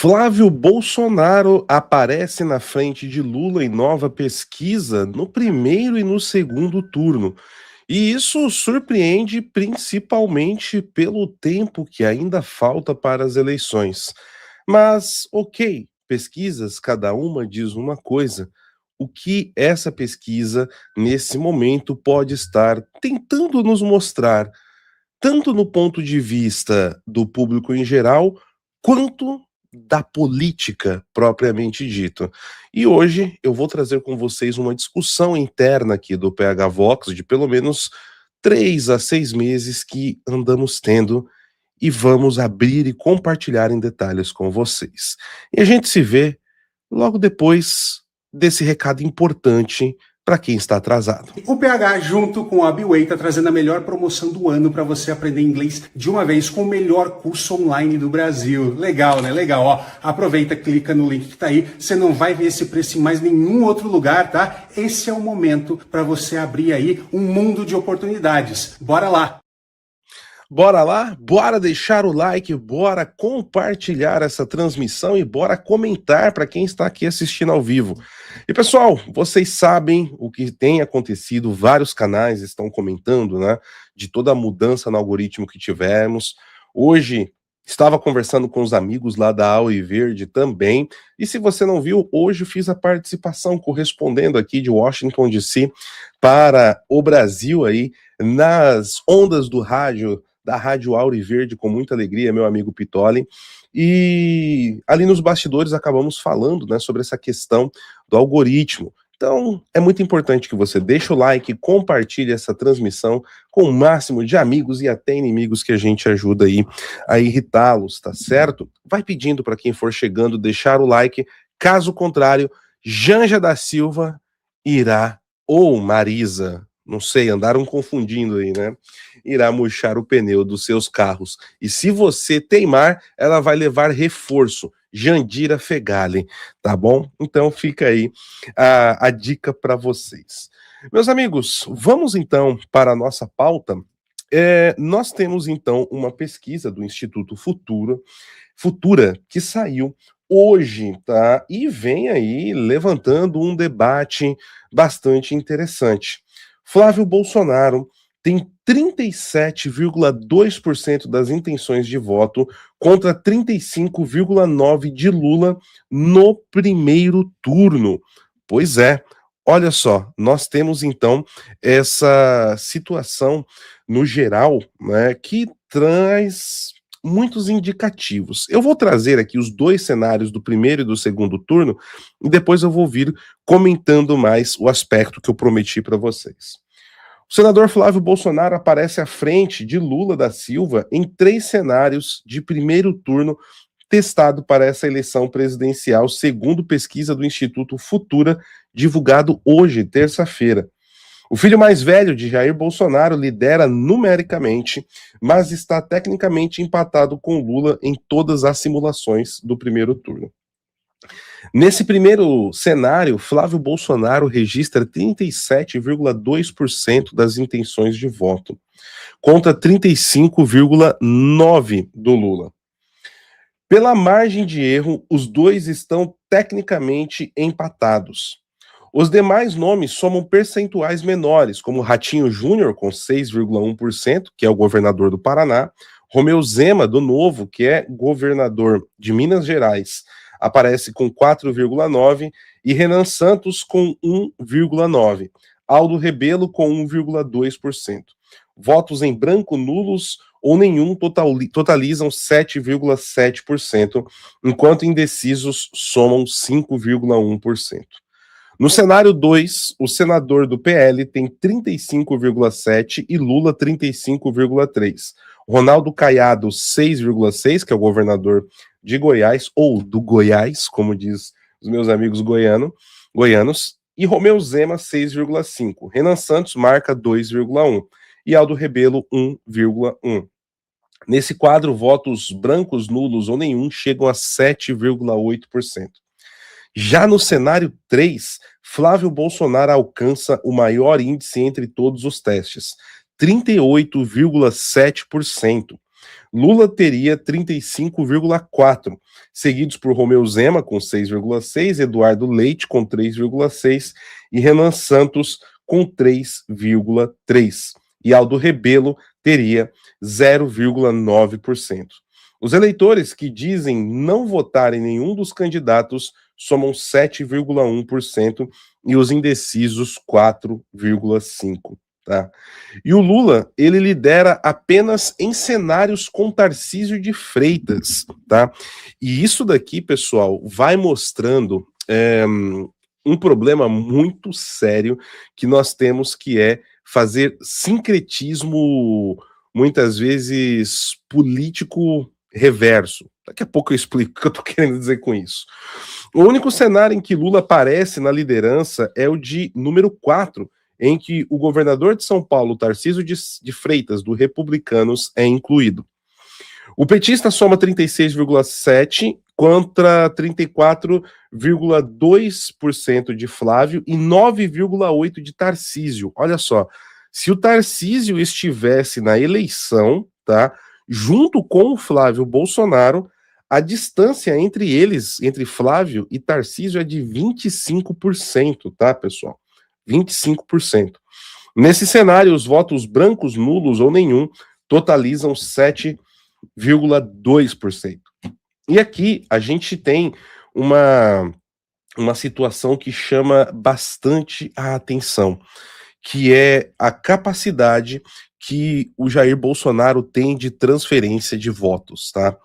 Flávio Bolsonaro aparece na frente de Lula em nova pesquisa no primeiro e no segundo turno. E isso surpreende principalmente pelo tempo que ainda falta para as eleições. Mas, ok, pesquisas, cada uma diz uma coisa. O que essa pesquisa, nesse momento, pode estar tentando nos mostrar, tanto no ponto de vista do público em geral, quanto da política propriamente dito. E hoje eu vou trazer com vocês uma discussão interna aqui do PH Vox de pelo menos 3 a 6 meses que andamos tendo e vamos abrir e compartilhar em detalhes com vocês. E a gente se vê logo depois desse recado importante para quem está atrasado. O PH, junto com a Biway, está trazendo a melhor promoção do ano para você aprender inglês de uma vez com o melhor curso online do Brasil. Legal, né? Legal, ó. Aproveita, clica no link que tá aí. Você não vai ver esse preço em mais nenhum outro lugar, tá? Esse é o momento para você abrir aí um mundo de oportunidades. Bora lá! Bora lá? Bora deixar o like, bora compartilhar essa transmissão e bora comentar para quem está aqui assistindo ao vivo. E pessoal, vocês sabem o que tem acontecido, vários canais estão comentando, né, de toda a mudança no algoritmo que tivemos. Hoje estava conversando com os amigos lá da Auri Verde também, e se você não viu, hoje fiz a participação correspondendo aqui de Washington DC para o Brasil aí, nas ondas do rádio, da Rádio Auri Verde, com muita alegria, meu amigo Pitoli. E ali nos bastidores acabamos falando, né, sobre essa questão do algoritmo. Então, é muito importante que você deixe o like, compartilhe essa transmissão com o máximo de amigos e até inimigos que a gente ajuda aí a irritá-los, tá certo? Vai pedindo para quem for chegando deixar o like, caso contrário, Janja da Silva irá, ou Marisa, não sei, andaram confundindo aí, né? Irá murchar o pneu dos seus carros. E se você teimar, ela vai levar reforço. Jandira Fegali, tá bom? Então fica aí a dica para vocês. Meus amigos, vamos então para a nossa pauta. Nós temos então uma pesquisa do Instituto Futura que saiu hoje, tá? E vem aí levantando um debate bastante interessante. Flávio Bolsonaro tem 37,2% das intenções de voto contra 35,9% de Lula no primeiro turno. Pois é, olha só, nós temos então essa situação no geral, né, que traz muitos indicativos. Eu vou trazer aqui os dois cenários do primeiro e do segundo turno e depois eu vou vir comentando mais o aspecto que eu prometi para vocês. O senador Flávio Bolsonaro aparece à frente de Lula da Silva em 3 cenários de primeiro turno testado para essa eleição presidencial, segundo pesquisa do Instituto Futura, divulgado hoje, terça-feira. O filho mais velho de Jair Bolsonaro lidera numericamente, mas está tecnicamente empatado com Lula em todas as simulações do primeiro turno. Nesse primeiro cenário, Flávio Bolsonaro registra 37,2% das intenções de voto, contra 35,9% do Lula. Pela margem de erro, os dois estão tecnicamente empatados. Os demais nomes somam percentuais menores, como Ratinho Júnior, com 6,1%, que é o governador do Paraná, Romeu Zema, do Novo, que é governador de Minas Gerais, aparece com 4,9%, e Renan Santos com 1,9%. Aldo Rebelo com 1,2%. Votos em branco, nulos ou nenhum totalizam 7,7%, enquanto indecisos somam 5,1%. No cenário 2, o senador do PL tem 35,7% e Lula 35,3%. Ronaldo Caiado, 6,6%, que é o governador de Goiás, ou do Goiás, como diz os meus amigos goianos, e Romeu Zema, 6,5%. Renan Santos marca 2,1%. E Aldo Rebelo, 1,1%. Nesse quadro, votos brancos, nulos ou nenhum chegam a 7,8%. Já no cenário 3, Flávio Bolsonaro alcança o maior índice entre todos os testes, 38,7%. Lula teria 35,4, seguidos por Romeu Zema com 6,6, Eduardo Leite com 3,6 e Renan Santos com 3,3. E Aldo Rebelo teria 0,9%. Os eleitores que dizem não votar em nenhum dos candidatos somam 7,1% e os indecisos 4,5%. Tá? E o Lula, ele lidera apenas em cenários com Tarcísio de Freitas, tá? E isso daqui, pessoal, vai mostrando um problema muito sério que nós temos, que é fazer sincretismo, muitas vezes, político reverso. Daqui a pouco eu explico o que eu tô querendo dizer com isso. O único cenário em que Lula aparece na liderança é o de número 4, em que o governador de São Paulo, Tarcísio de Freitas, do Republicanos, é incluído. O petista soma 36,7% contra 34,2% de Flávio e 9,8% de Tarcísio. Olha só, se o Tarcísio estivesse na eleição, tá, junto com o Flávio Bolsonaro, a distância entre eles, entre Flávio e Tarcísio, é de 25%, tá, pessoal? 25%. Nesse cenário, os votos brancos, nulos ou nenhum totalizam 7,2%. E aqui a gente tem uma situação que chama bastante a atenção, que é a capacidade que o Jair Bolsonaro tem de transferência de votos, tá?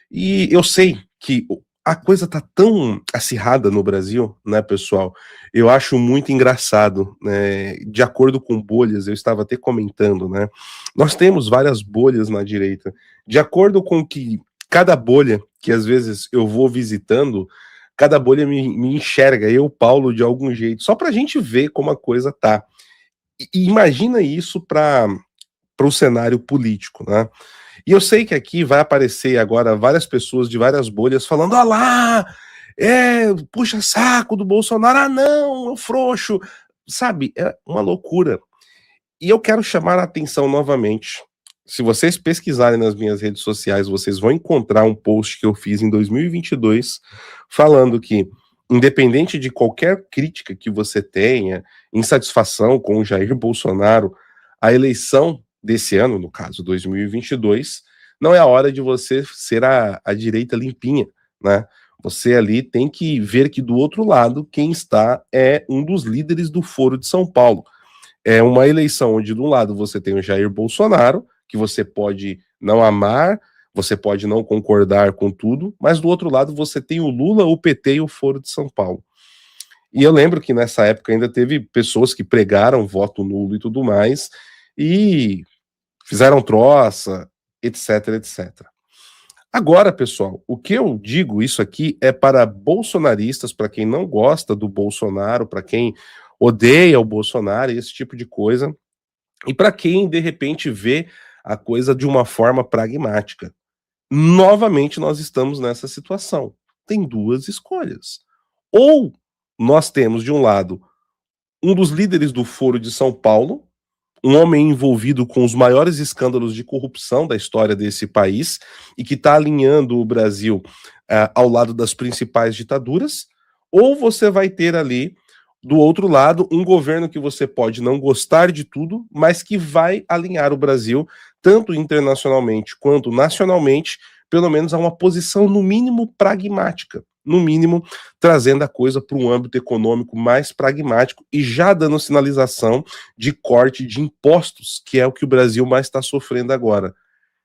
E eu sei que a coisa tá tão acirrada no Brasil, né, pessoal? Eu acho muito engraçado, né? De acordo com bolhas, eu estava até comentando, né? Nós temos várias bolhas na direita. De acordo com que cada bolha que às vezes eu vou visitando, cada bolha me enxerga, eu, Paulo, de algum jeito, só pra gente ver como a coisa tá. E imagina isso para o cenário político, né? E eu sei que aqui vai aparecer agora várias pessoas de várias bolhas falando: ah lá, puxa saco do Bolsonaro, ah não, é frouxo, sabe? É uma loucura. E eu quero chamar a atenção novamente. Se vocês pesquisarem nas minhas redes sociais, vocês vão encontrar um post que eu fiz em 2022 falando que, independente de qualquer crítica que você tenha, insatisfação com o Jair Bolsonaro, a eleição desse ano, no caso 2022, não é a hora de você ser a direita limpinha, né? Você ali tem que ver que do outro lado, quem está é um dos líderes do Foro de São Paulo. É uma eleição onde, de um lado, você tem o Jair Bolsonaro, que você pode não amar, você pode não concordar com tudo, mas do outro lado você tem o Lula, o PT e o Foro de São Paulo. E eu lembro que nessa época ainda teve pessoas que pregaram voto nulo e tudo mais, e fizeram troça, etc, etc. Agora, pessoal, o que eu digo isso aqui é para bolsonaristas, para quem não gosta do Bolsonaro, para quem odeia o Bolsonaro e esse tipo de coisa, e para quem de repente vê a coisa de uma forma pragmática. Novamente nós estamos nessa situação. Tem duas escolhas. Ou nós temos de um lado um dos líderes do Foro de São Paulo, um homem envolvido com os maiores escândalos de corrupção da história desse país e que está alinhando o Brasil ao lado das principais ditaduras, ou você vai ter ali, do outro lado, um governo que você pode não gostar de tudo, mas que vai alinhar o Brasil, tanto internacionalmente quanto nacionalmente, pelo menos a uma posição, no mínimo, pragmática. No mínimo, trazendo a coisa para um âmbito econômico mais pragmático e já dando sinalização de corte de impostos, que é o que o Brasil mais está sofrendo agora.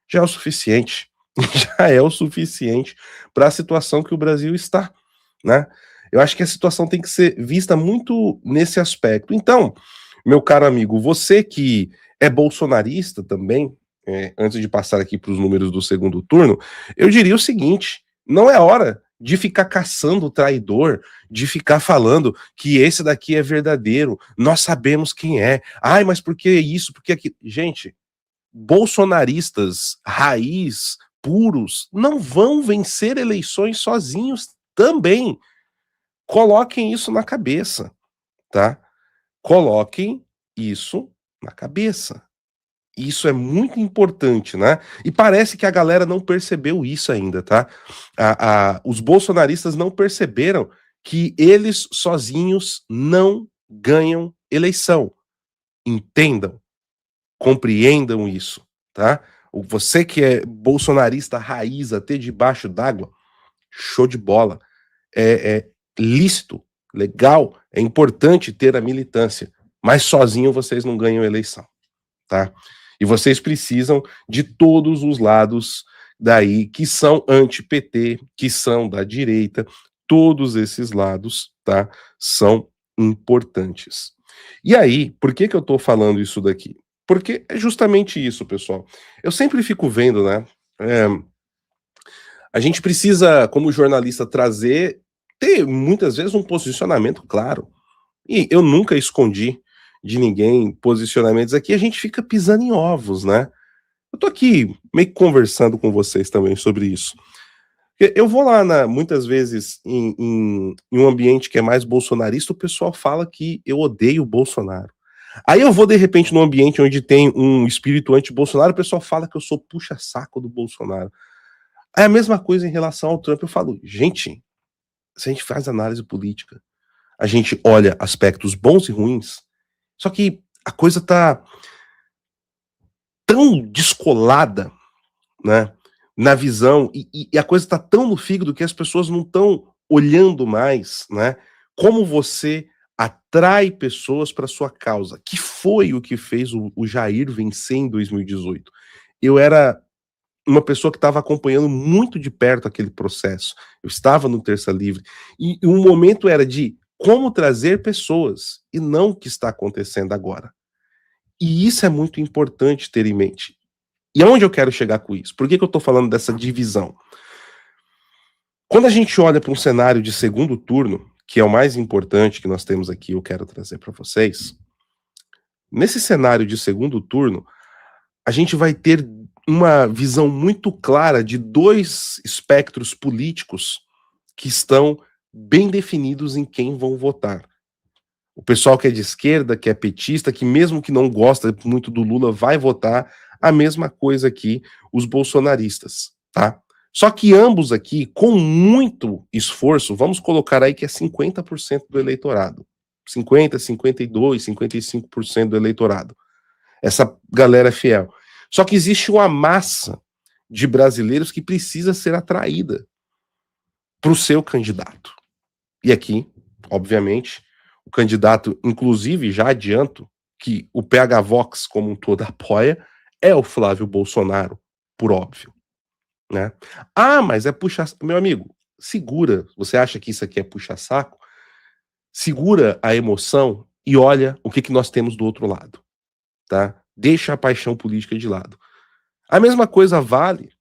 Já é o suficiente. Já é o suficiente para a situação que o Brasil está, né? Eu acho que a situação tem que ser vista muito nesse aspecto. Então, meu caro amigo, você que é bolsonarista também, antes de passar aqui para os números do segundo turno, eu diria o seguinte: não é hora de ficar caçando o traidor, de ficar falando que esse daqui é verdadeiro, nós sabemos quem é. Ai, mas por que isso, por que aquilo? Gente, bolsonaristas raiz, puros, não vão vencer eleições sozinhos também. Coloquem isso na cabeça, tá? Coloquem isso na cabeça. Isso é muito importante, né? E parece que a galera não percebeu isso ainda, tá? Os bolsonaristas não perceberam que eles sozinhos não ganham eleição. Entendam, compreendam isso, tá? Você que é bolsonarista raiz até debaixo d'água, show de bola. É lícito, legal, é importante ter a militância, mas sozinho vocês não ganham eleição, tá? E vocês precisam de todos os lados daí que são anti-PT, que são da direita, todos esses lados, tá? São importantes. E aí, por que que eu tô falando isso daqui? Porque é justamente isso, pessoal. Eu sempre fico vendo, né? A gente precisa, como jornalista, ter muitas vezes um posicionamento claro. E eu nunca escondi de ninguém posicionamentos aqui, a gente fica pisando em ovos, né? Eu tô aqui meio que conversando com vocês também sobre isso. Eu vou lá, muitas vezes, em um ambiente que é mais bolsonarista, o pessoal fala que eu odeio o Bolsonaro. Aí eu vou, de repente, num ambiente onde tem um espírito anti-Bolsonaro, o pessoal fala que eu sou puxa-saco do Bolsonaro. É a mesma coisa em relação ao Trump. Eu falo, gente, se a gente faz análise política, a gente olha aspectos bons e ruins, só que a coisa tá tão descolada, né, na visão, e a coisa tá tão no fígado que as pessoas não estão olhando mais, né, como você atrai pessoas para sua causa, que foi o que fez o Jair vencer em 2018. Eu era uma pessoa que estava acompanhando muito de perto aquele processo. Eu estava no Terça Livre. E o momento era de como trazer pessoas, e não o que está acontecendo agora. E isso é muito importante ter em mente. E aonde eu quero chegar com isso? Por que que eu estou falando dessa divisão? Quando a gente olha para um cenário de segundo turno, que é o mais importante que nós temos aqui, eu quero trazer para vocês. Nesse cenário de segundo turno, a gente vai ter uma visão muito clara de dois espectros políticos que estão bem definidos em quem vão votar. O pessoal que é de esquerda, que é petista, que mesmo que não gosta muito do Lula, vai votar a mesma coisa aqui, os bolsonaristas, tá? Só que ambos aqui, com muito esforço, vamos colocar aí que é 50% do eleitorado. 50, 52, 55% do eleitorado. Essa galera é fiel. Só que existe uma massa de brasileiros que precisa ser atraída para o seu candidato. E aqui, obviamente, o candidato, inclusive, já adianto que o PH Vox como um todo apoia, é o Flávio Bolsonaro, por óbvio, né? Ah, mas é puxar... Meu amigo, segura. Você acha que isso aqui é puxa-saco? Segura a emoção e olha o que nós temos do outro lado, tá? Deixa a paixão política de lado. A mesma coisa vale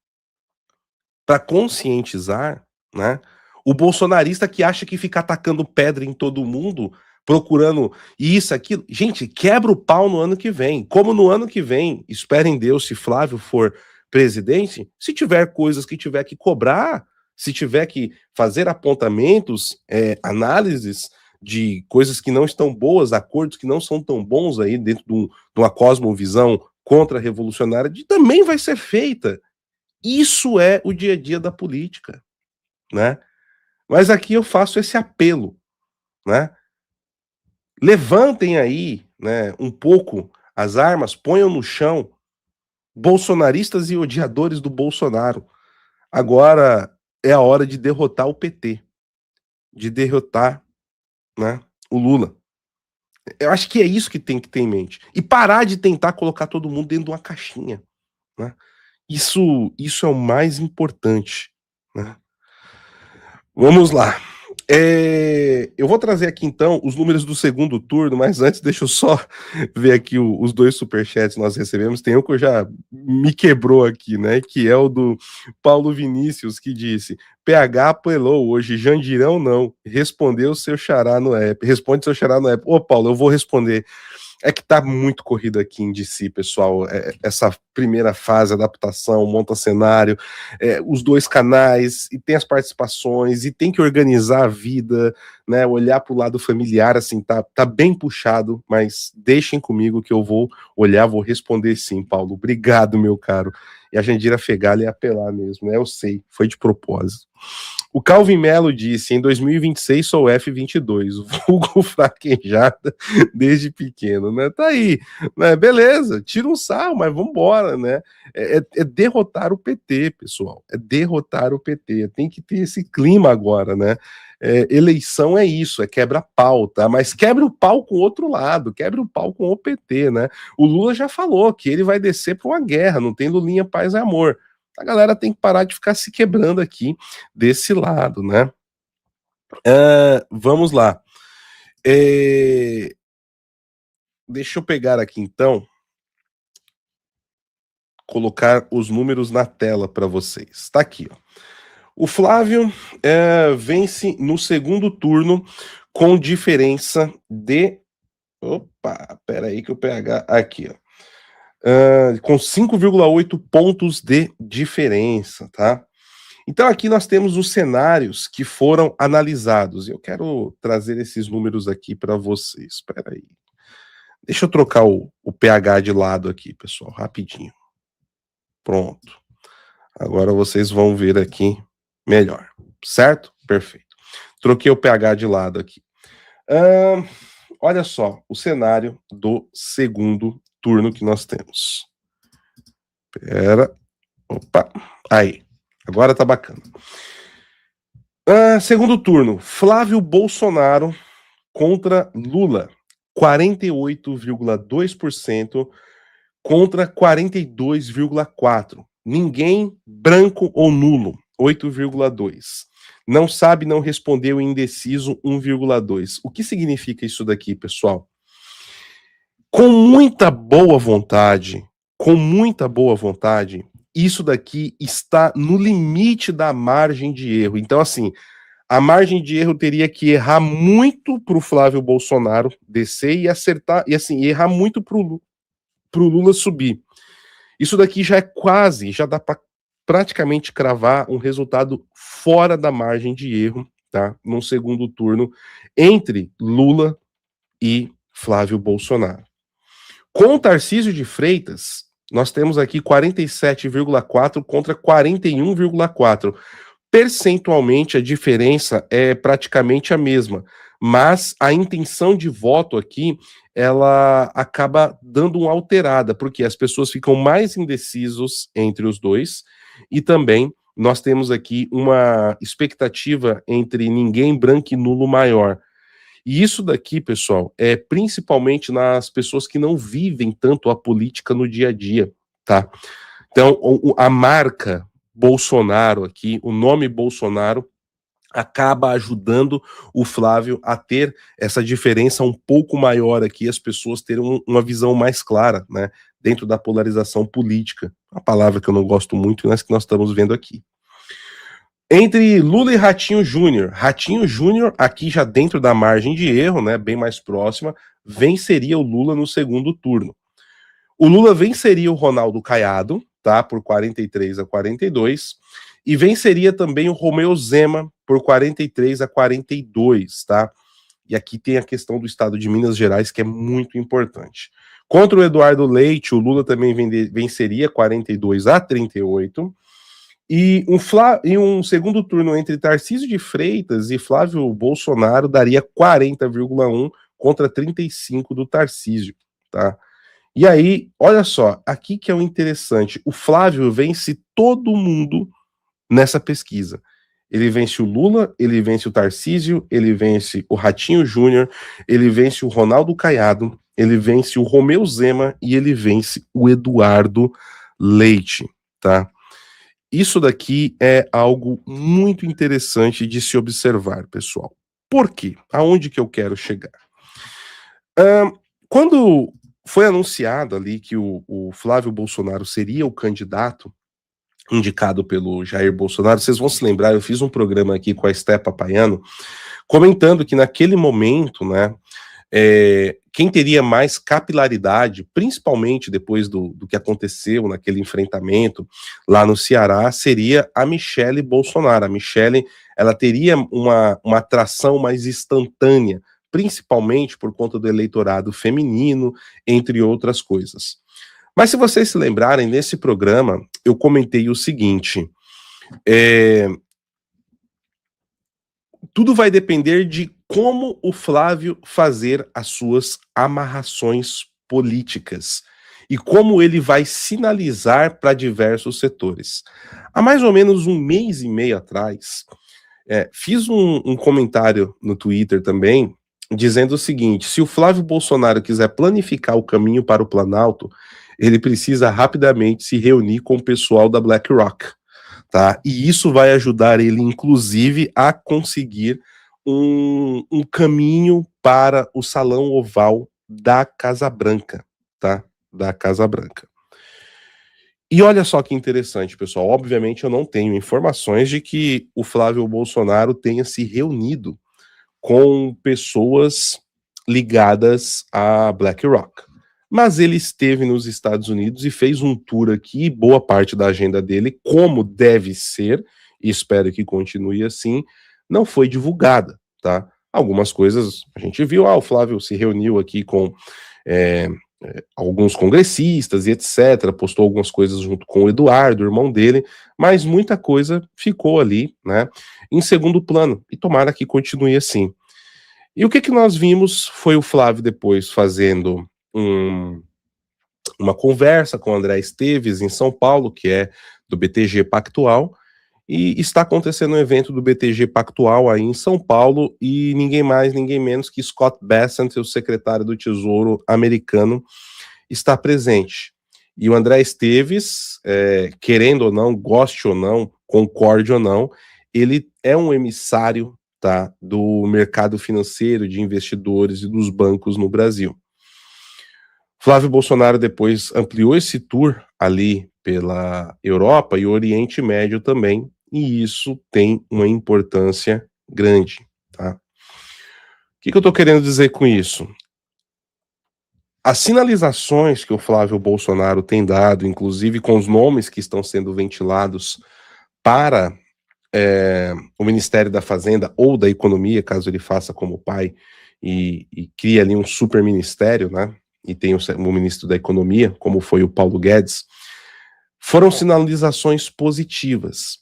para conscientizar, né, o bolsonarista que acha que fica atacando pedra em todo mundo, procurando isso, aquilo. Gente, quebra o pau no ano que vem. Como no ano que vem, esperem Deus, se Flávio for presidente, se tiver coisas que tiver que cobrar, se tiver que fazer apontamentos, análises de coisas que não estão boas, acordos que não são tão bons aí dentro de uma cosmovisão contra-revolucionária, também vai ser feita. Isso é o dia a dia da política, né? Mas aqui eu faço esse apelo, né? Levantem aí, né, um pouco as armas, ponham no chão bolsonaristas e odiadores do Bolsonaro. Agora é a hora de derrotar o PT, de derrotar, né, o Lula. Eu acho que é isso que tem que ter em mente. E parar de tentar colocar todo mundo dentro de uma caixinha, né? Isso é o mais importante, né? Vamos lá. Eu vou trazer aqui então os números do segundo turno, mas antes deixa eu só ver aqui os dois superchats que nós recebemos. Tem um que já me quebrou aqui, né? Que é o do Paulo Vinícius, que disse: PH apelou hoje, Jandirão não. Respondeu seu xará no app. Responde seu xará no app. Ô, Paulo, eu vou responder. É que tá muito corrido aqui em DC, pessoal. Essa primeira fase, adaptação, monta cenário, os dois canais, e tem as participações, e tem que organizar a vida, né, olhar para o lado familiar, assim, tá bem puxado, mas deixem comigo que eu vou olhar, vou responder sim, Paulo. Obrigado, meu caro. E a Jandira Fegali ia apelar mesmo, né? Eu sei, foi de propósito. O Calvin Mello disse: em 2026 sou F22, vulgo fraquejada desde pequeno, né? Tá aí, né? Beleza, tira um sarro, mas vambora, né? É derrotar o PT, pessoal. É derrotar o PT. Tem que ter esse clima agora, né? Eleição é isso, é quebra-pau, tá? Mas quebra o pau com o outro lado, quebra o pau com o PT, né? O Lula já falou que ele vai descer para uma guerra, não tem Lulinha, paz e amor. A galera tem que parar de ficar se quebrando aqui desse lado, né? Vamos lá. Deixa eu pegar aqui então, colocar os números na tela para vocês. Tá aqui, ó. O Flávio vence no segundo turno com diferença de. Opa, peraí que o PH. Aqui, ó. Com 5,8 pontos de diferença, tá? Então aqui nós temos os cenários que foram analisados. Eu quero trazer esses números aqui para vocês. Espera aí. Deixa eu trocar o pH de lado aqui, pessoal, rapidinho. Pronto. Agora vocês vão ver aqui melhor, certo? Perfeito. Troquei o pH de lado aqui. Olha só o cenário do segundo turno que nós temos. Opa, aí. Agora tá bacana. Segundo turno, Flávio Bolsonaro contra Lula, 48,2% contra 42,4%. Ninguém branco ou nulo, 8,2%. Não sabe, não respondeu, indeciso, 1,2%. O que significa isso daqui, pessoal? Com muita boa vontade, isso daqui está no limite da margem de erro. Então, assim, a margem de erro teria que errar muito para o Flávio Bolsonaro descer e acertar, e assim, errar muito para o Lula subir. Isso daqui já dá para praticamente cravar um resultado fora da margem de erro, tá? Num segundo turno entre Lula e Flávio Bolsonaro. Com o Tarcísio de Freitas, nós temos aqui 47,4 contra 41,4. Percentualmente, a diferença é praticamente a mesma, mas a intenção de voto aqui, ela acaba dando uma alterada, porque as pessoas ficam mais indecisos entre os dois, e também nós temos aqui uma expectativa entre ninguém branco e nulo maior. E isso daqui, pessoal, é principalmente nas pessoas que não vivem tanto a política no dia a dia, tá? Então, a marca Bolsonaro aqui, o nome Bolsonaro, acaba ajudando o Flávio a ter essa diferença um pouco maior aqui, as pessoas terem uma visão mais clara, né, dentro da polarização política, uma palavra que eu não gosto muito, mas que nós estamos vendo aqui. Entre Lula e Ratinho Júnior aqui já dentro da margem de erro, né, bem mais próxima, venceria o Lula no segundo turno. O Lula venceria o Ronaldo Caiado, tá, por 43-42, e venceria também o Romeu Zema por 43-42, tá? E aqui tem a questão do estado de Minas Gerais, que é muito importante. Contra o Eduardo Leite, o Lula também venceria 42-38, e um segundo turno entre Tarcísio de Freitas e Flávio Bolsonaro daria 40,1 contra 35 do Tarcísio, tá? E aí, olha só, aqui que é o interessante, o Flávio vence todo mundo nessa pesquisa. Ele vence o Lula, ele vence o Tarcísio, ele vence o Ratinho Júnior, ele vence o Ronaldo Caiado, ele vence o Romeu Zema e ele vence o Eduardo Leite, tá? Isso daqui é algo muito interessante de se observar, pessoal. Por quê? Aonde que eu quero chegar? Quando foi anunciado ali que o Flávio Bolsonaro seria o candidato indicado pelo Jair Bolsonaro, vocês vão se lembrar, eu fiz um programa aqui com a Esté Papaiano, comentando que naquele momento, né, quem teria mais capilaridade, principalmente depois do que aconteceu naquele enfrentamento lá no Ceará, seria a Michele Bolsonaro. A Michele, ela teria uma atração mais instantânea, principalmente por conta do eleitorado feminino, entre outras coisas. Mas se vocês se lembrarem, nesse programa, eu comentei o seguinte, tudo vai depender de como o Flávio fazer as suas amarrações políticas e como ele vai sinalizar para diversos setores. Há mais ou menos um mês e meio atrás, fiz um comentário no Twitter também, dizendo o seguinte: se o Flávio Bolsonaro quiser planificar o caminho para o Planalto, ele precisa rapidamente se reunir com o pessoal da BlackRock. Tá? E isso vai ajudar ele, inclusive, a conseguir um caminho para o salão oval da Casa Branca, tá? Da Casa Branca. E olha só que interessante, pessoal. Obviamente, eu não tenho informações de que o Flávio Bolsonaro tenha se reunido com pessoas ligadas à BlackRock. Mas ele esteve nos Estados Unidos e fez um tour aqui, boa parte da agenda dele, como deve ser, e espero que continue assim, não foi divulgada, tá? Algumas coisas a gente viu, o Flávio se reuniu aqui com alguns congressistas e etc, postou algumas coisas junto com o Eduardo, irmão dele, mas muita coisa ficou ali, né, em segundo plano, e tomara que continue assim. E o que nós vimos foi o Flávio depois fazendo uma conversa com o André Esteves em São Paulo, que é do BTG Pactual, e está acontecendo um evento do BTG Pactual aí em São Paulo, e ninguém mais, ninguém menos que Scott Bessent, o secretário do Tesouro americano, está presente. E o André Esteves, querendo ou não, goste ou não, concorde ou não, ele é um emissário, tá, do mercado financeiro, de investidores e dos bancos no Brasil. Flávio Bolsonaro depois ampliou esse tour ali pela Europa e o Oriente Médio também, e isso tem uma importância grande, tá? O que eu estou querendo dizer com isso? As sinalizações que o Flávio Bolsonaro tem dado, inclusive com os nomes que estão sendo ventilados para o Ministério da Fazenda ou da Economia, caso ele faça como pai e crie ali um super ministério, né? E tem o ministro da Economia, como foi o Paulo Guedes, foram sinalizações positivas.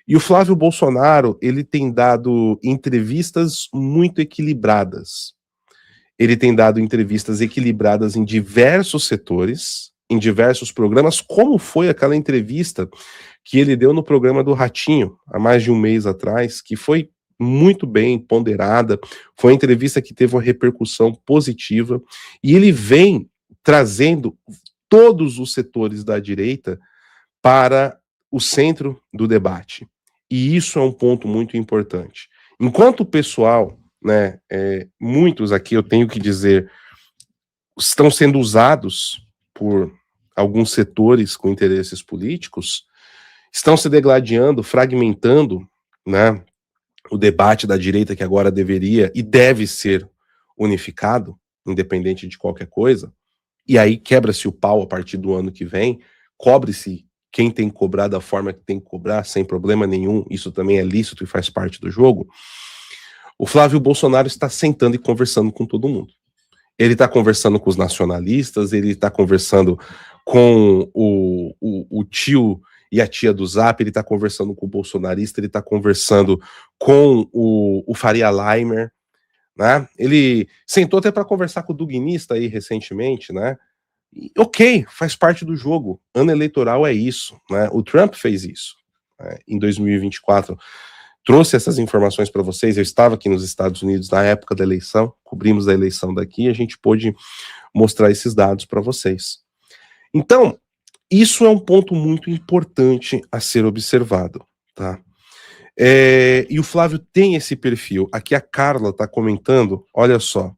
E o Flávio Bolsonaro, ele tem dado entrevistas muito equilibradas. Ele tem dado entrevistas equilibradas em diversos setores, em diversos programas, como foi aquela entrevista que ele deu no programa do Ratinho, há mais de um mês atrás, que foi muito bem ponderada, foi uma entrevista que teve uma repercussão positiva, e ele vem trazendo todos os setores da direita para o centro do debate. E isso é um ponto muito importante. Enquanto o pessoal, né, muitos aqui, eu tenho que dizer, estão sendo usados por alguns setores com interesses políticos, estão se degladiando, fragmentando, né, o debate da direita que agora deveria e deve ser unificado, independente de qualquer coisa, e aí quebra-se o pau a partir do ano que vem, cobre-se quem tem que cobrar da forma que tem que cobrar, sem problema nenhum, isso também é lícito e faz parte do jogo. O Flávio Bolsonaro está sentando e conversando com todo mundo. Ele está conversando com os nacionalistas, ele está conversando com o tio e a tia do Zap, ele está conversando com o bolsonarista, ele está conversando com o Faria Limer, né? Ele sentou até para conversar com o Duguinista aí recentemente, né? E, ok, faz parte do jogo. Ano eleitoral é isso, né? O Trump fez isso, né? Em 2024. Trouxe essas informações para vocês. Eu estava aqui nos Estados Unidos na época da eleição, cobrimos a eleição daqui, e a gente pôde mostrar esses dados para vocês. Então, isso é um ponto muito importante a ser observado, tá? E o Flávio tem esse perfil. Aqui a Carla está comentando, olha só.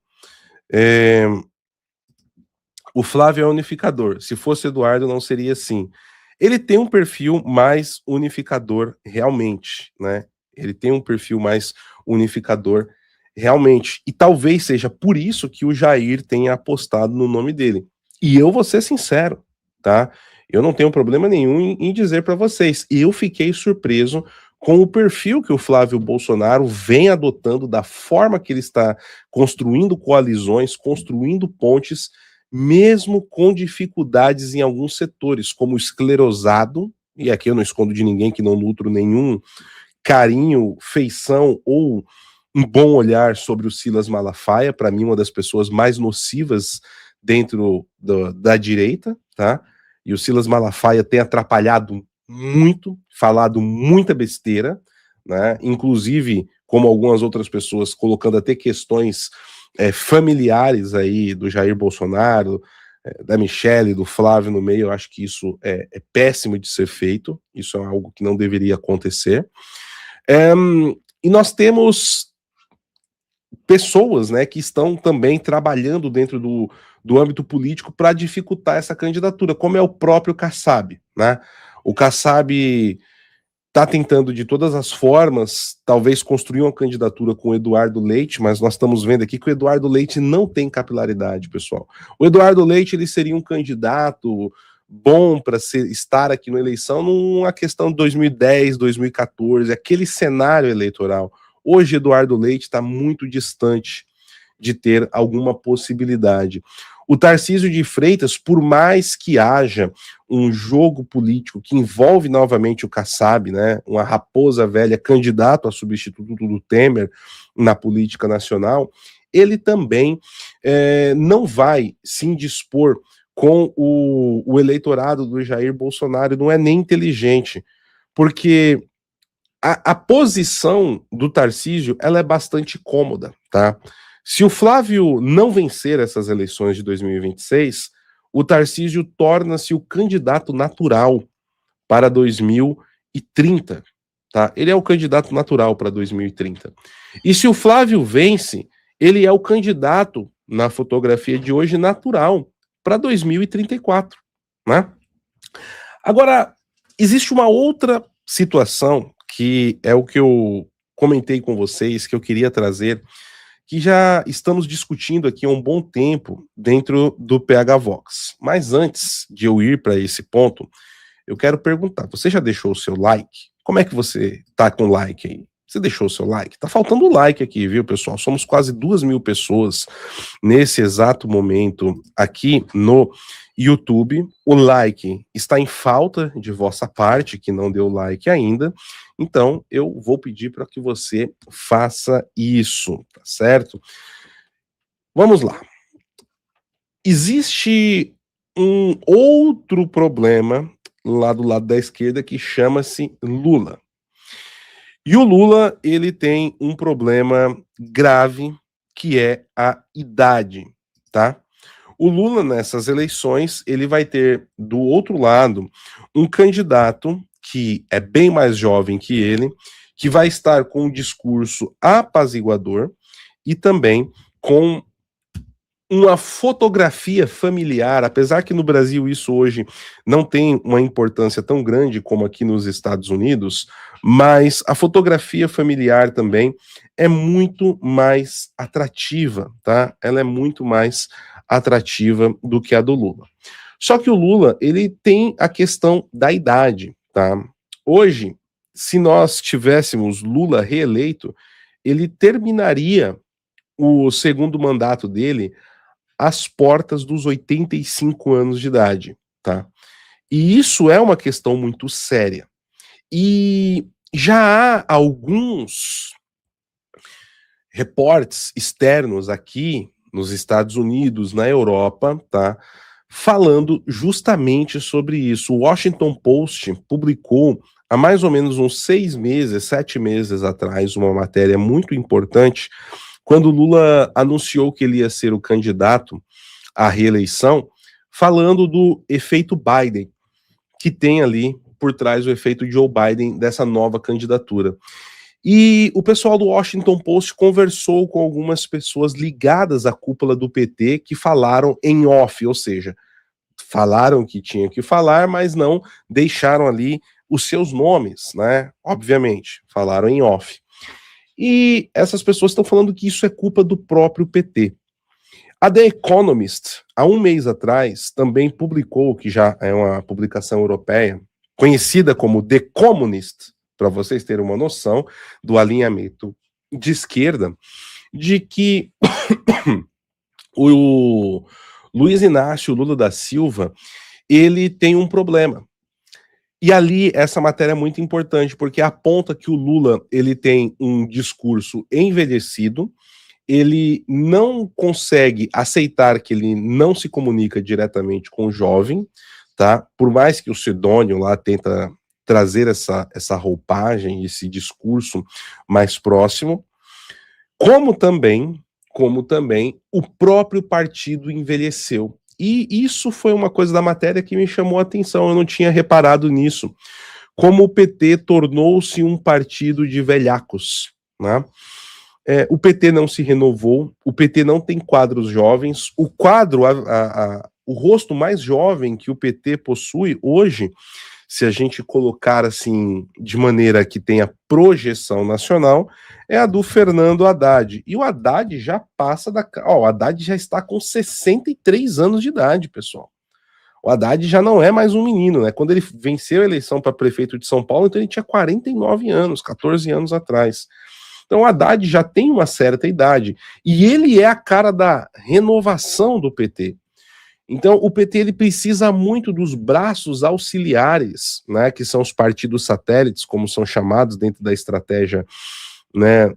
O Flávio é unificador. Se fosse Eduardo, não seria assim. Ele tem um perfil mais unificador realmente, né? Ele tem um perfil mais unificador realmente. E talvez seja por isso que o Jair tenha apostado no nome dele. E eu vou ser sincero, tá? Eu não tenho problema nenhum em dizer para vocês. Eu fiquei surpreso com o perfil que o Flávio Bolsonaro vem adotando, da forma que ele está construindo coalizões, construindo pontes, mesmo com dificuldades em alguns setores, como o esclerosado, e aqui eu não escondo de ninguém que não nutro nenhum carinho, feição ou um bom olhar sobre o Silas Malafaia, para mim uma das pessoas mais nocivas dentro da direita, tá? E o Silas Malafaia tem atrapalhado muito, falado muita besteira, né? Inclusive, como algumas outras pessoas, colocando até questões familiares aí do Jair Bolsonaro, da Michelle, do Flávio no meio. Eu acho que isso é péssimo de ser feito, isso é algo que não deveria acontecer. E nós temos pessoas, né, que estão também trabalhando dentro do âmbito político para dificultar essa candidatura, como é o próprio Kassab, né? O Kassab está tentando de todas as formas, talvez construir uma candidatura com o Eduardo Leite, mas nós estamos vendo aqui que o Eduardo Leite não tem capilaridade, pessoal. O Eduardo Leite, ele seria um candidato bom para estar aqui na eleição numa questão de 2010, 2014, aquele cenário eleitoral. Hoje, Eduardo Leite está muito distante de ter alguma possibilidade. O Tarcísio de Freitas, por mais que haja um jogo político que envolve novamente o Kassab, né, uma raposa velha candidato a substituto do Temer na política nacional, ele também não vai se indispor com o eleitorado do Jair Bolsonaro, não é nem inteligente, porque a posição do Tarcísio, ela é bastante cômoda, tá? Se o Flávio não vencer essas eleições de 2026, o Tarcísio torna-se o candidato natural para 2030, tá? Ele é o candidato natural para 2030. E se o Flávio vence, ele é o candidato, na fotografia de hoje, natural para 2034, né? Agora, existe uma outra situação que é o que eu comentei com vocês, que eu queria trazer, que já estamos discutindo aqui há um bom tempo dentro do PH Vox. Mas antes de eu ir para esse ponto, eu quero perguntar, você já deixou o seu like? Como é que você tá com o like aí? Você deixou o seu like? Tá faltando like aqui, viu, pessoal? Somos quase 2.000 pessoas nesse exato momento aqui no YouTube. O like está em falta de vossa parte, que não deu like ainda. Então, eu vou pedir para que você faça isso, tá certo? Vamos lá. Existe um outro problema lá do lado da esquerda que chama-se Lula. E o Lula, ele tem um problema grave, que é a idade, tá? O Lula, nessas eleições, ele vai ter, do outro lado, um candidato que é bem mais jovem que ele, que vai estar com um discurso apaziguador e também com uma fotografia familiar, apesar que no Brasil isso hoje não tem uma importância tão grande como aqui nos Estados Unidos, mas a fotografia familiar também é muito mais atrativa, tá? Ela é muito mais atrativa do que a do Lula. Só que o Lula, ele tem a questão da idade, tá? Hoje, se nós tivéssemos Lula reeleito, ele terminaria o segundo mandato dele às portas dos 85 anos de idade, tá? E isso é uma questão muito séria. E já há alguns reportes externos aqui nos Estados Unidos, na Europa, tá? Falando justamente sobre isso. O Washington Post publicou há mais ou menos uns 6 meses, 7 meses atrás, uma matéria muito importante, quando Lula anunciou que ele ia ser o candidato à reeleição, falando do efeito Biden, que tem ali por trás o efeito Joe Biden dessa nova candidatura. E o pessoal do Washington Post conversou com algumas pessoas ligadas à cúpula do PT que falaram em off, ou seja, falaram que tinha que falar, mas não deixaram ali os seus nomes, né? Obviamente, falaram em off. E essas pessoas estão falando que isso é culpa do próprio PT. A The Economist, há um mês atrás, também publicou, que já é uma publicação europeia, conhecida como The Communist, para vocês terem uma noção do alinhamento de esquerda, de que o Luiz Inácio Lula da Silva, ele tem um problema. E ali, essa matéria é muito importante, porque aponta que o Lula, ele tem um discurso envelhecido, ele não consegue aceitar que ele não se comunica diretamente com o jovem, tá? Por mais que o Sidônio lá tenta trazer essa roupagem, esse discurso mais próximo, como também, o próprio partido envelheceu. E isso foi uma coisa da matéria que me chamou a atenção, eu não tinha reparado nisso. Como o PT tornou-se um partido de velhacos, né? O PT não se renovou, o PT não tem quadros jovens, o quadro, o rosto mais jovem que o PT possui hoje, se a gente colocar assim, de maneira que tenha projeção nacional, é a do Fernando Haddad. E o Haddad já passa o Haddad já está com 63 anos de idade, pessoal. O Haddad já não é mais um menino, né? Quando ele venceu a eleição para prefeito de São Paulo, então ele tinha 49 anos, 14 anos atrás. Então o Haddad já tem uma certa idade e ele é a cara da renovação do PT. Então o PT ele precisa muito dos braços auxiliares, né, que são os partidos satélites, como são chamados dentro da estratégia, né,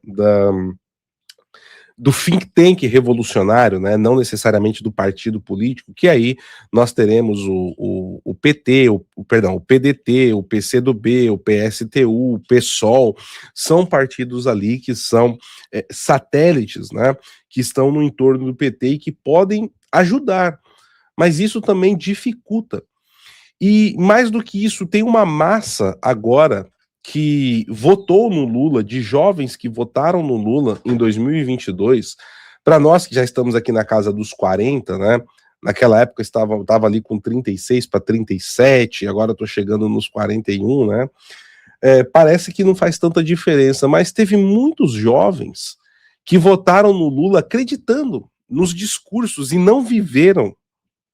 do think tank revolucionário, né, não necessariamente do partido político, que aí nós teremos o PT, o PDT, o PCdoB, o PSTU, o PSOL, são partidos ali que são satélites, né, que estão no entorno do PT e que podem ajudar, mas isso também dificulta. E mais do que isso, tem uma massa agora que votou no Lula, de jovens que votaram no Lula em 2022, para nós que já estamos aqui na casa dos 40, né? Naquela época estava ali com 36 para 37, agora estou chegando nos 41, né? Parece que não faz tanta diferença, mas teve muitos jovens que votaram no Lula acreditando nos discursos e não viveram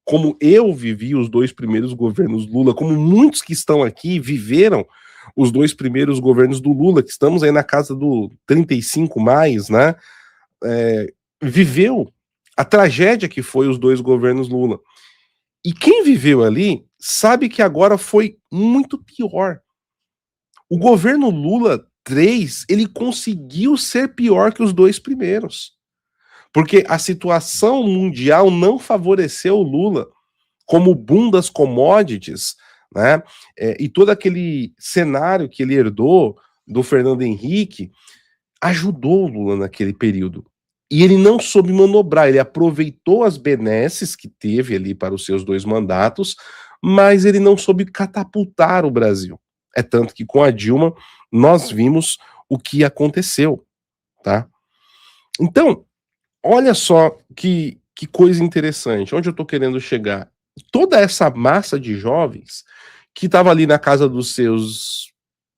como eu vivi os 2 primeiros governos Lula, como muitos que estão aqui viveram os 2 primeiros governos do Lula, que estamos aí na casa do 35 mais, né? Viveu a tragédia que foi os 2 governos Lula. E quem viveu ali sabe que agora foi muito pior. O governo Lula 3, ele conseguiu ser pior que os 2 primeiros. Porque a situação mundial não favoreceu o Lula, como o boom das commodities, né? E todo aquele cenário que ele herdou do Fernando Henrique ajudou o Lula naquele período. E ele não soube manobrar, ele aproveitou as benesses que teve ali para os seus 2 mandatos, mas ele não soube catapultar o Brasil. É tanto que com a Dilma nós vimos o que aconteceu, tá? Então, olha só que coisa interessante, onde eu estou querendo chegar. Toda essa massa de jovens que estava ali na casa dos seus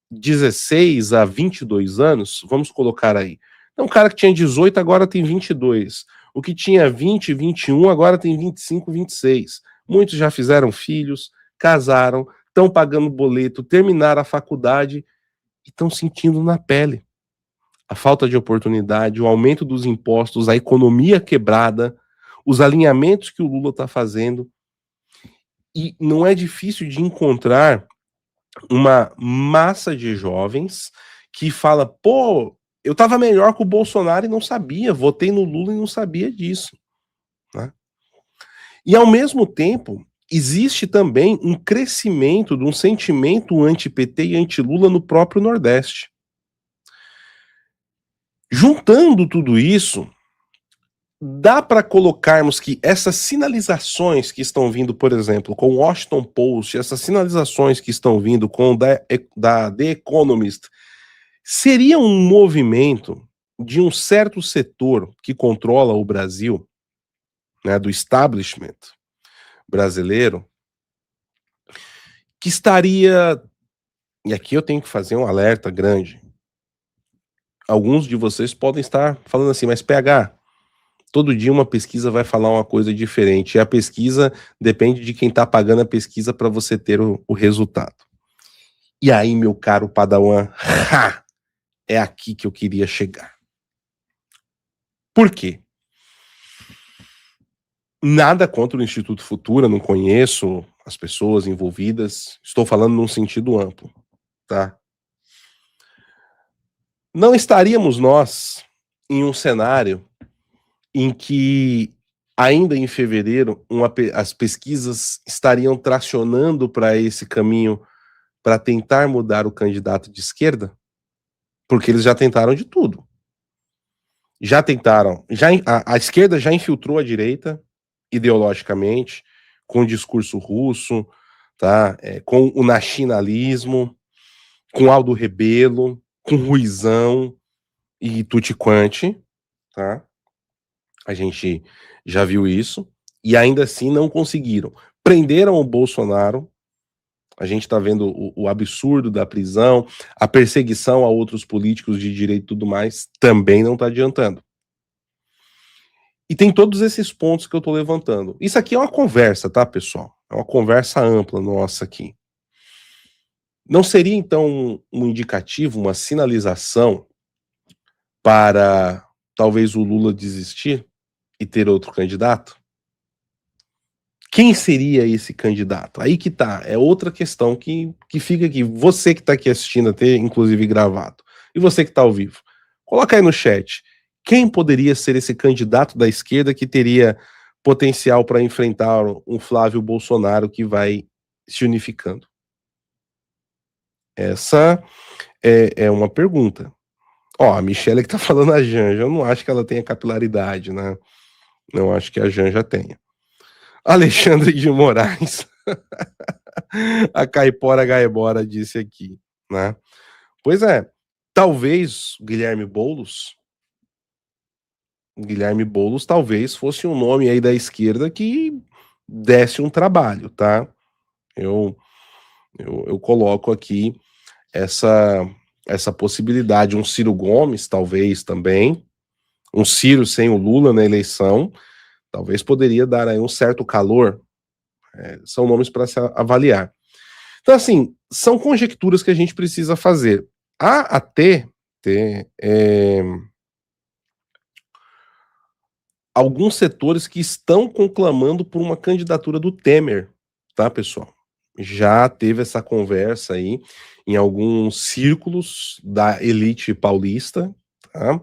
16 a 22 anos, vamos colocar aí. Então, um cara que tinha 18 agora tem 22. O que tinha 20, 21 agora tem 25, 26. Muitos já fizeram filhos, casaram, estão pagando boleto, terminaram a faculdade e estão sentindo na pele a falta de oportunidade, o aumento dos impostos, a economia quebrada, os alinhamentos que o Lula está fazendo. E não é difícil de encontrar uma massa de jovens que fala, pô, eu estava melhor que o Bolsonaro e não sabia, votei no Lula e não sabia disso, né? E ao mesmo tempo, existe também um crescimento de um sentimento anti-PT e anti-Lula no próprio Nordeste. Juntando tudo isso, dá para colocarmos que essas sinalizações que estão vindo, por exemplo, com o Washington Post, essas sinalizações que estão vindo com da The Economist, seria um movimento de um certo setor que controla o Brasil, né, do establishment brasileiro, que estaria, e aqui eu tenho que fazer um alerta grande, alguns de vocês podem estar falando assim, mas PH, todo dia uma pesquisa vai falar uma coisa diferente. E a pesquisa depende de quem está pagando a pesquisa para você ter o resultado. E aí, meu caro Padawan, é aqui que eu queria chegar. Por quê? Nada contra o Instituto Futura, não conheço as pessoas envolvidas, estou falando num sentido amplo, tá? Não estaríamos nós em um cenário em que, ainda em fevereiro, as pesquisas estariam tracionando para esse caminho para tentar mudar o candidato de esquerda? Porque eles já tentaram de tudo. Já tentaram, a esquerda já infiltrou a direita ideologicamente, com o discurso russo, tá? Com o nacionalismo, com Aldo Rebelo, com Ruizão e Tutti Quanti, tá? A gente já viu isso, e ainda assim não conseguiram. Prenderam o Bolsonaro, a gente está vendo o absurdo da prisão, a perseguição a outros políticos de direito e tudo mais, também não está adiantando. E tem todos esses pontos que eu estou levantando. Isso aqui é uma conversa, tá, pessoal? É uma conversa ampla nossa aqui. Não seria, então, um indicativo, uma sinalização para talvez o Lula desistir e ter outro candidato? Quem seria esse candidato? Aí que tá, é outra questão que fica aqui. Você que tá aqui assistindo, até inclusive gravado, e você que tá ao vivo, coloca aí no chat. Quem poderia ser esse candidato da esquerda que teria potencial para enfrentar um Flávio Bolsonaro que vai se unificando? Essa é uma pergunta. Ó, a Michelle que tá falando a Janja, eu não acho que ela tenha capilaridade, né? Não acho que a Janja tenha. Alexandre de Moraes. A Caipora Gaibora disse aqui, né? Pois é, talvez Guilherme Boulos talvez fosse um nome aí da esquerda que desse um trabalho, tá? Eu coloco aqui essa possibilidade. Um Ciro Gomes, talvez também. Um Ciro sem o Lula na eleição, talvez poderia dar aí um certo calor. São nomes para se avaliar. Então, assim, são conjecturas que a gente precisa fazer. Há até alguns setores que estão conclamando por uma candidatura do Temer, tá, pessoal? Já teve essa conversa aí em alguns círculos da elite paulista, tá?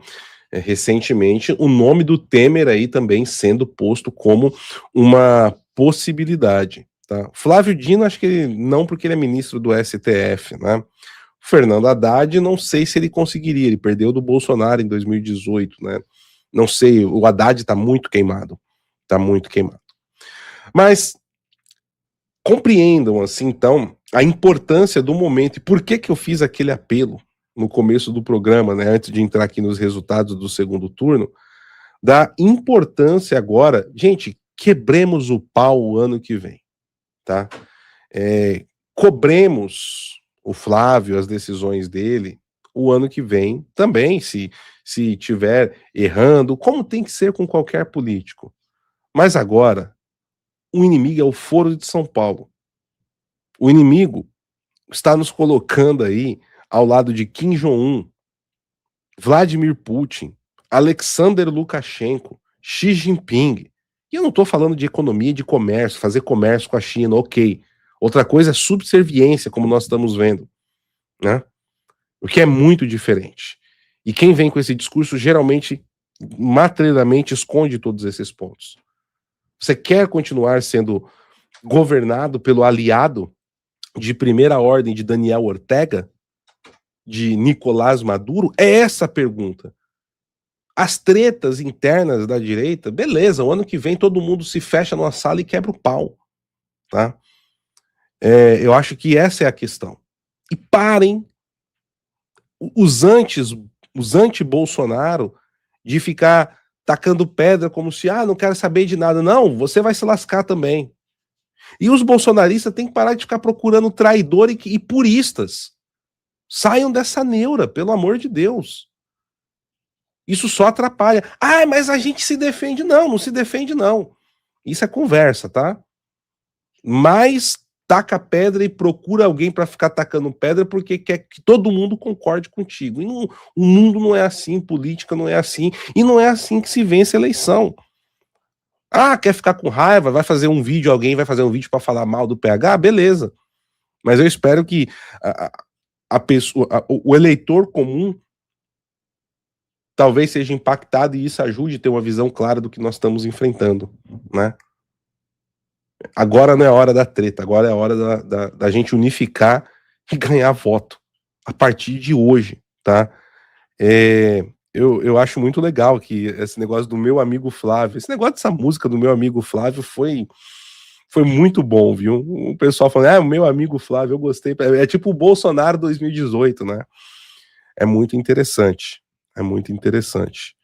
Recentemente, o nome do Temer aí também sendo posto como uma possibilidade, tá? Flávio Dino, acho que ele, não, porque ele é ministro do STF, né? Fernando Haddad, não sei se ele conseguiria, ele perdeu do Bolsonaro em 2018, né? Não sei, o Haddad tá muito queimado, Mas compreendam, assim, então, a importância do momento e por que eu fiz aquele apelo no começo do programa, né, antes de entrar aqui nos resultados do segundo turno, da importância agora, gente, quebremos o pau o ano que vem, tá? Cobremos o Flávio, as decisões dele, o ano que vem também, se tiver errando, como tem que ser com qualquer político. Mas agora, o inimigo é o Foro de São Paulo. O inimigo está nos colocando aí ao lado de Kim Jong-un, Vladimir Putin, Alexander Lukashenko, Xi Jinping. E eu não estou falando de economia e de comércio, fazer comércio com a China, ok. Outra coisa é subserviência, como nós estamos vendo, né? O que é muito diferente. E quem vem com esse discurso geralmente, materialmente, esconde todos esses pontos. Você quer continuar sendo governado pelo aliado de primeira ordem de Daniel Ortega, de Nicolás Maduro? É essa a pergunta. As tretas internas da direita, beleza, o ano que vem todo mundo se fecha numa sala e quebra o pau, tá? Eu acho que essa é a questão. E parem os anti-Bolsonaro de ficar tacando pedra como se, não quero saber de nada. Não, você vai se lascar também. E os bolsonaristas têm que parar de ficar procurando traidor e puristas. Saiam dessa neura, pelo amor de Deus. Isso só atrapalha. Ah, mas a gente se defende. Não, não se defende, não. Isso é conversa, tá? Mas taca pedra e procura alguém para ficar tacando pedra porque quer que todo mundo concorde contigo. E não, o mundo não é assim, política não é assim, e não é assim que se vence a eleição. Ah, quer ficar com raiva? Vai fazer um vídeo, alguém vai fazer um vídeo para falar mal do PH? Beleza. Mas eu espero que a pessoa, o eleitor comum talvez seja impactado e isso ajude a ter uma visão clara do que nós estamos enfrentando, né? Agora não é a hora da treta, agora é a hora da gente unificar e ganhar voto a partir de hoje, tá? Eu acho muito legal que esse negócio do meu amigo Flávio, esse negócio dessa música do meu amigo Flávio foi muito bom, viu? O pessoal falando, o meu amigo Flávio, eu gostei. É tipo o Bolsonaro 2018, né? É muito interessante. É muito interessante.